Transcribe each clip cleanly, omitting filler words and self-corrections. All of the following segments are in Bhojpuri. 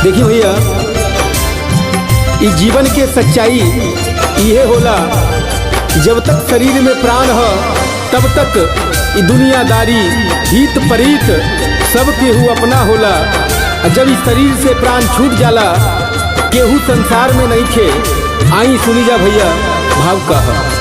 देखिए भैया, इस जीवन के सच्चाई ये होला, जब तक शरीर में प्राण हो तब तक ये दुनियादारी हित परीत सब केहू अपना होला। जब इस शरीर से प्राण छूट जाला केहू संसार में नहीं खे। आई सुनी जा भैया भाव का है।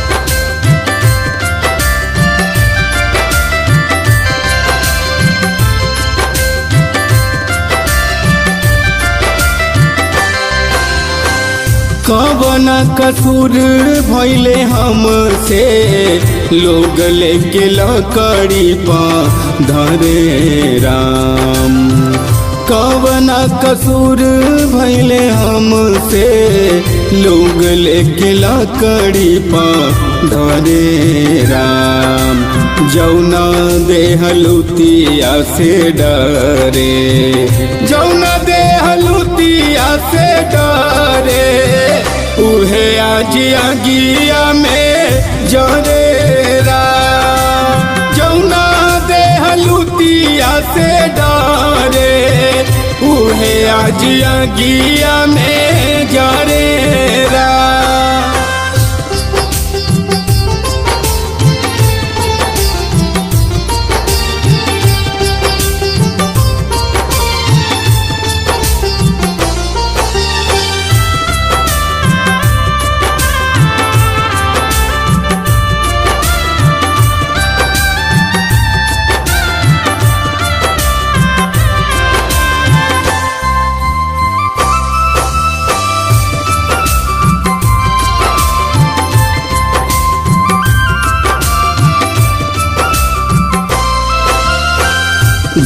कवन कसूर भइले हमसे, लोग लेके लकड़ी पा धरे राम। कवन कसूर भइले हमसे, लोग लेके लकड़ी पा धरे राम। जौना देहलुतिया से डरे, जौना देहलुतिया से डरे, उहे आज आगिया में जरे राम। जौना देहलुतिया से डरे, उहे आज आगिया में जरे राम।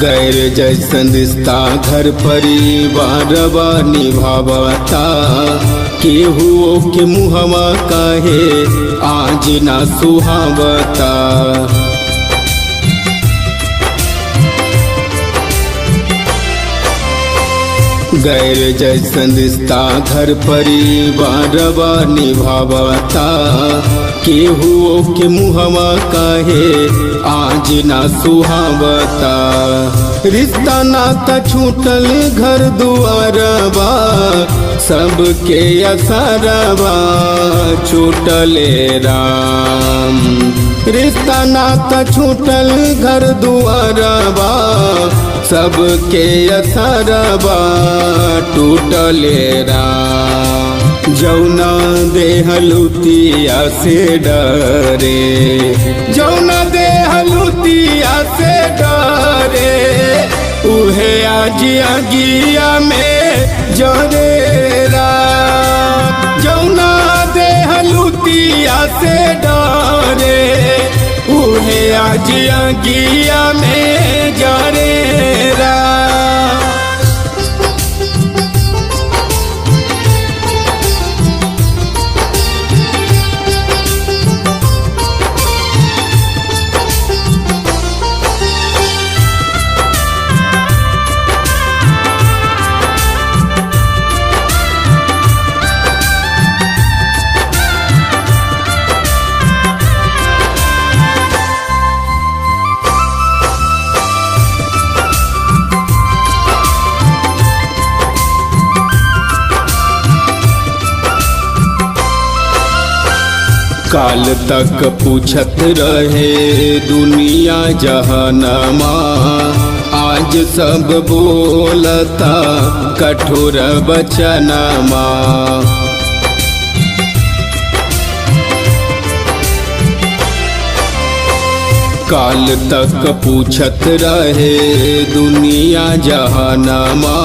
गैर जैसन रिश्ता घर परिवार निभावता, केहू के मुहवा काहे आज ना सुहावता। गैर जैसन रिश्ता घर परिवार निभावता, केहू के मुहवा काहे आज ना सुहावता। रिश्ता नाता छूटल घर दुआरबा, सबके असरबा छूटले राम। रिश्ता नाता छूटल घर दुआरबा, सबके असरबा टूटले राम। जौना देहलुतिया से डरे, जौना देहलुतिया से डरे, उहे आज आगिया में जरे राम। जौना देहलुतिया से डरे, उहे आज आगिया में जरे राम। काल तक पूछत रहे दुनिया जहानमा, आज सब बोलता कठोर वचनमा। काल तक पूछत रहे दुनिया जहानमा,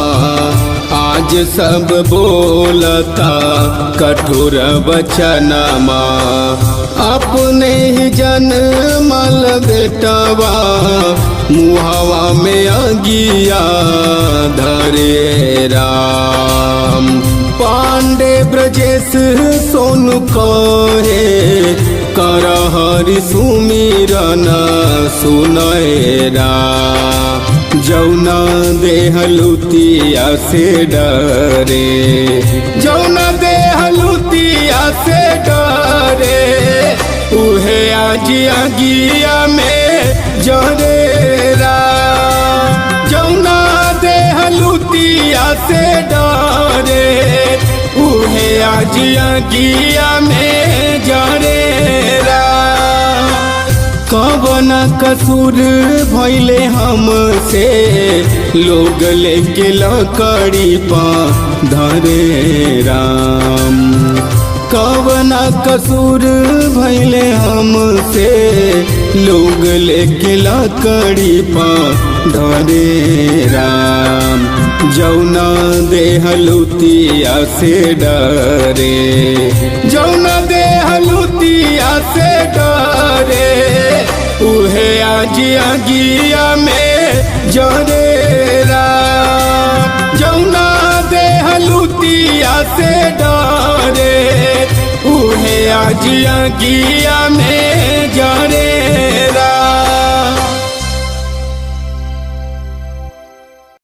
आज सब बोलता कठोर वचनमा। अपने ही जन्मल बेटवा, मुहावा में अगिया धरे राम। पांडे ब्रजेश सोनु कहे, कर हरि सुमिरन सुनय राम। जौना देहलुतिया से डरे, जौना देहलुतिया से डरे, उहे आज आगिया में जरे राम। जौना देहलुतिया लुतिया से डरे उहे आज अगिया में जरे कवन कसूर भइले हमसे लोग लेके लकड़ी पा धरे राम कवन कसूर भइले हमसे लोग लेके लकड़ी पा धरे राम जौना देह लुतिया से डरे जौना देह लुतिया से डरे उहे आज अगिया में जरे राम जौना देह लुतिया से डरे उहे आज अगिया में जरे राम।